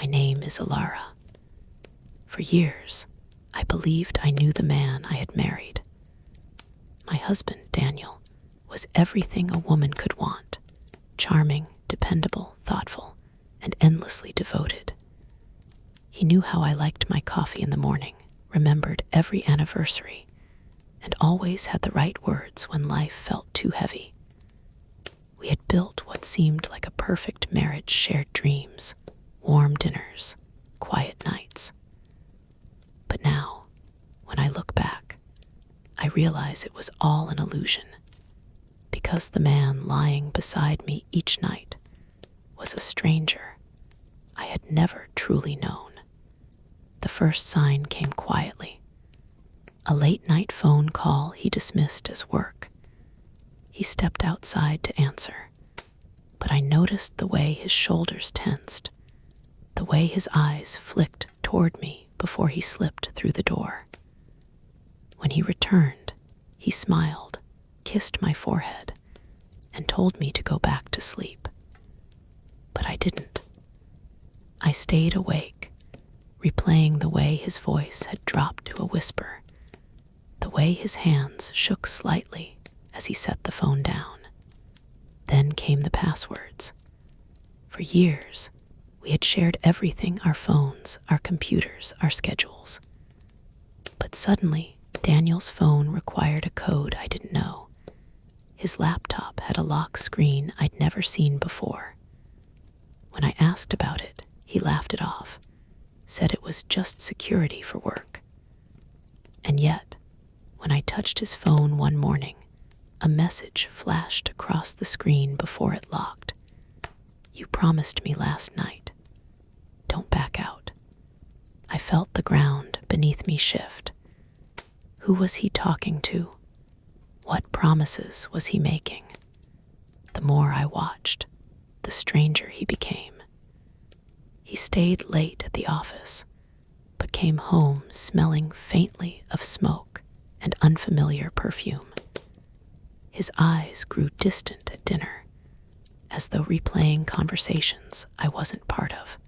name is Alara. For years, I believed I knew the man I had married. My husband, Daniel, was everything a woman could want: charming, dependable, thoughtful, and endlessly devoted. He knew how I liked my coffee in the morning, remembered every anniversary, and always had the right words when life felt too heavy. We had built what seemed like a perfect marriage: shared dreams, warm dinners, quiet nights. But now, when I look back, I realize it was all an illusion, because the man lying beside me each night was a stranger I had never truly known. The first sign came quietly: a late-night phone call he dismissed as work. He stepped outside to answer, but I noticed the way his shoulders tensed, the way his eyes flicked toward me before he slipped through the door. When he returned, he smiled, kissed my forehead, and told me to go back to sleep. But I didn't. I stayed awake, replaying the way his voice had dropped to a whisper, the way his hands shook slightly as he set the phone down. Then came the passwords. For years, we had shared everything: our phones, our computers, our schedules. But suddenly, Daniel's phone required a code I didn't know. His laptop had a lock screen I'd never seen before. When I asked about it, he laughed it off, said it was just security for work. And yet, when I touched his phone one morning, a message flashed across the screen before it locked. "You promised me last night. Don't back out." I felt the ground beneath me shift. Who was he talking to? What promises was he making? The more I watched, the stranger he became. He stayed late at the office, but came home smelling faintly of smoke and unfamiliar perfume. His eyes grew distant at dinner, as though replaying conversations I wasn't part of.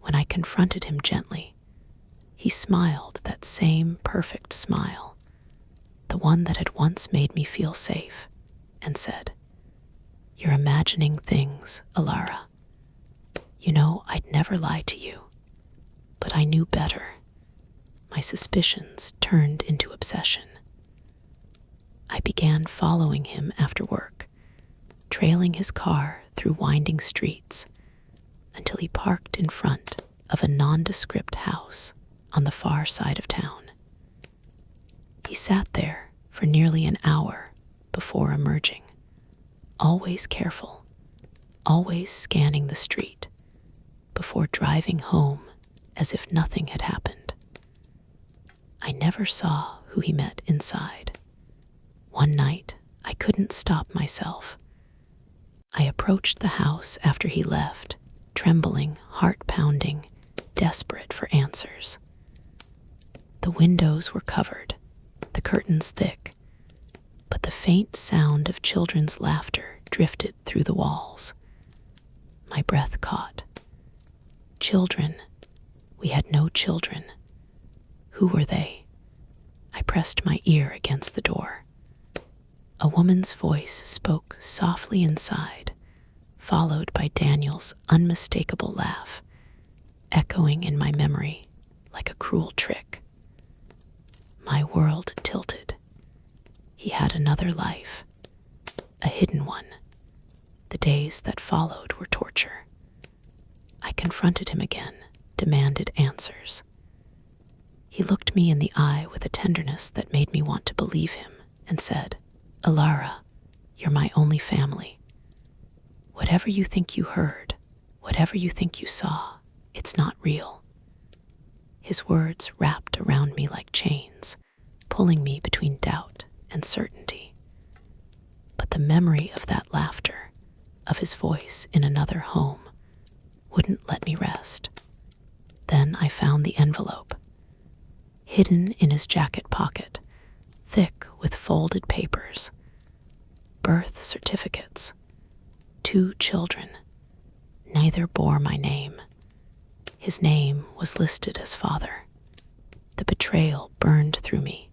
When I confronted him gently, he smiled that same perfect smile, the one that had once made me feel safe, and said, "You're imagining things, Alara. You know, I'd never lie to you, but I knew better." My suspicions turned into obsession. I began following him after work, trailing his car through winding streets until he parked in front of a nondescript house on the far side of town. He sat there for nearly an hour before emerging, always careful, always scanning the street, before driving home as if nothing had happened. I never saw who he met inside. One night, I couldn't stop myself. I approached the house after he left, trembling, heart-pounding, desperate for answers. The windows were covered, the curtains thick, but the faint sound of children's laughter drifted through the walls. My breath caught. Children. We had no children. Who were they? I pressed my ear against the door. A woman's voice spoke softly inside, followed by Daniel's unmistakable laugh, echoing in my memory like a cruel trick. My world tilted. He had another life, a hidden one. The days that followed were torture. I confronted him again, demanded answers. He looked me in the eye with a tenderness that made me want to believe him, and said, "Alara, you're my only family. Whatever you think you heard, whatever you think you saw, it's not real." His words wrapped around me like chains, pulling me between doubt and certainty. But the memory of that laughter, of his voice in another home, wouldn't let me rest. Then I found the envelope, hidden in his jacket pocket, thick with folded papers. Birth certificates. 2 children. Neither bore my name. His name was listed as father. The betrayal burned through me.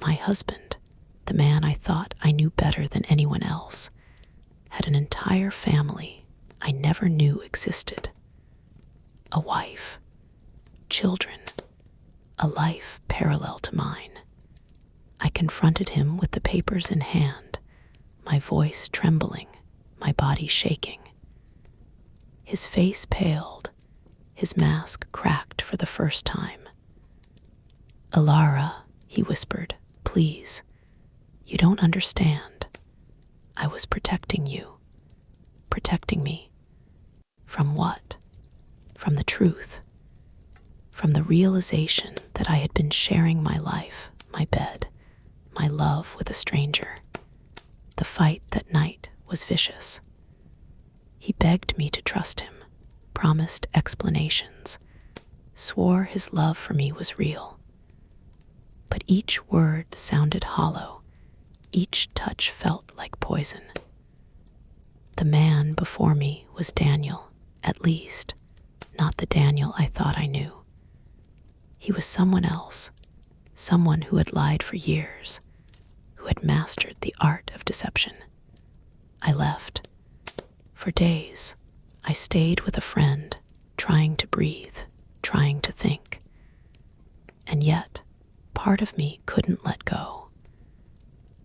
My husband, the man I thought I knew better than anyone else, had an entire family I never knew existed. A wife, children, a life parallel to mine. I confronted him with the papers in hand, my voice trembling, my body shaking. His face paled, his mask cracked for the first time. "Alara," he whispered, "please. You don't understand. I was protecting you. Protecting me. From what? From the truth. From the realization that I had been sharing my life, my bed, my love with a stranger. The fight that night was vicious. He begged me to trust him, promised explanations, swore his love for me was real. But each word sounded hollow, each touch felt like poison. The man before me was Daniel, at least, not the Daniel I thought I knew. He was someone else, someone who had lied for years, who had mastered the art of deception. I left. For days, I stayed with a friend, trying to breathe, trying to think. And yet, part of me couldn't let go.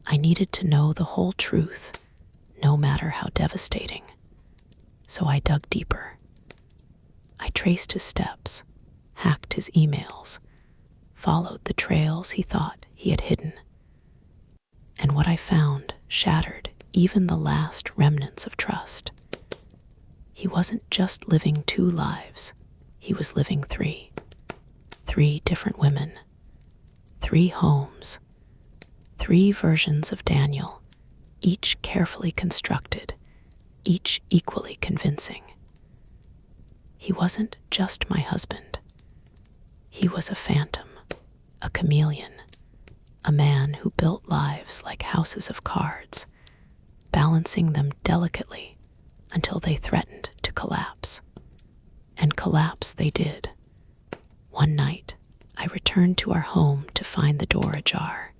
I needed to know the whole truth, no matter how devastating. So I dug deeper. I traced his steps, hacked his emails, followed the trails he thought he had hidden. And what I found shattered even the last remnants of trust. He wasn't just living 2 lives, he was living 3. 3 different women, 3 homes, 3 versions of Daniel, each carefully constructed, each equally convincing. He wasn't just my husband. He was a phantom, a chameleon, a man who built lives like houses of cards, balancing them delicately until they threatened to collapse. And collapse they did. One night, I returned to our home to find the door ajar.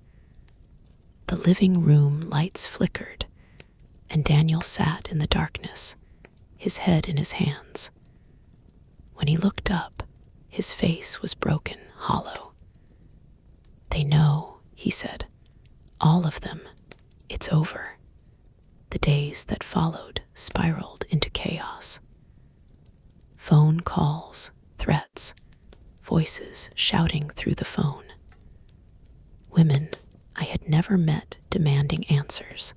The living room lights flickered, and Daniel sat in the darkness, his head in his hands. When he looked up, his face was broken, hollow. "They know," he said. "All of them. It's over." The days that followed spiraled into chaos. Phone calls, threats, voices shouting through the phone. Women I had never met demanding answers.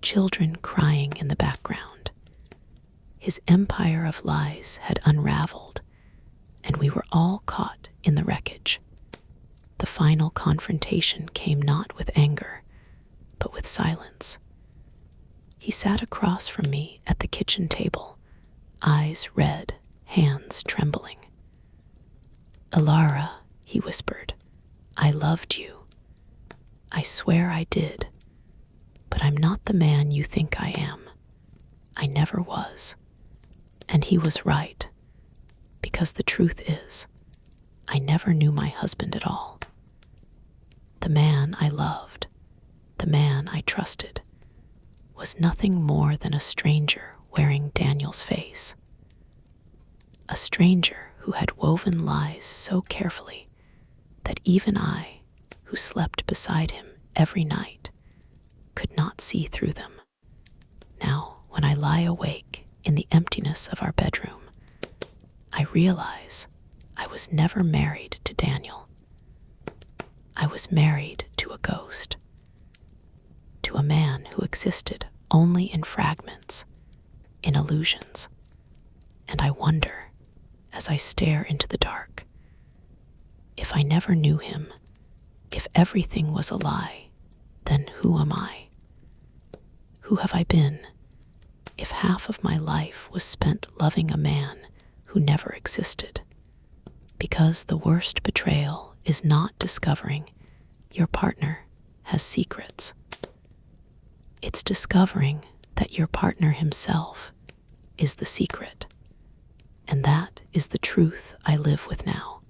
Children crying in the background. His empire of lies had unraveled, and we were all caught in the wreckage. The final confrontation came not with anger, but with silence. He sat across from me at the kitchen table, eyes red, hands trembling. "Alara," he whispered, "I loved you. I swear I did. But I'm not the man you think I am. I never was." And he was right, because the truth is, I never knew my husband at all. The man I loved, the man I trusted, was nothing more than a stranger wearing Daniel's face. A stranger who had woven lies so carefully that even I, who slept beside him every night, could not see through them. Now, when I lie awake in the emptiness of our bedroom, I realize I was never married to Daniel. I was married to a ghost, to a man who existed only in fragments, in illusions. And I wonder, as I stare into the dark, if I never knew him, if everything was a lie, then who am I? Who have I been, if half of my life was spent loving a man who never existed? Because the worst betrayal is not discovering your partner has secrets. It's discovering that your partner himself is the secret, and that is the truth I live with now.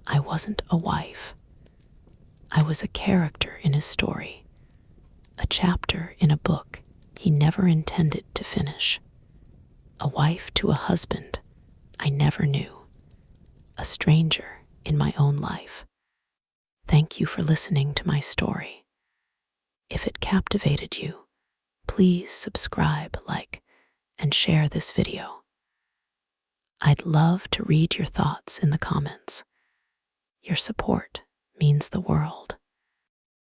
I wasn't a wife. I was a character in his story, a chapter in a book he never intended to finish, a wife to a husband I never knew, a stranger in my own life. Thank you for listening to my story. If it captivated you, please subscribe, like, and share this video. I'd love to read your thoughts in the comments. Your support means the world.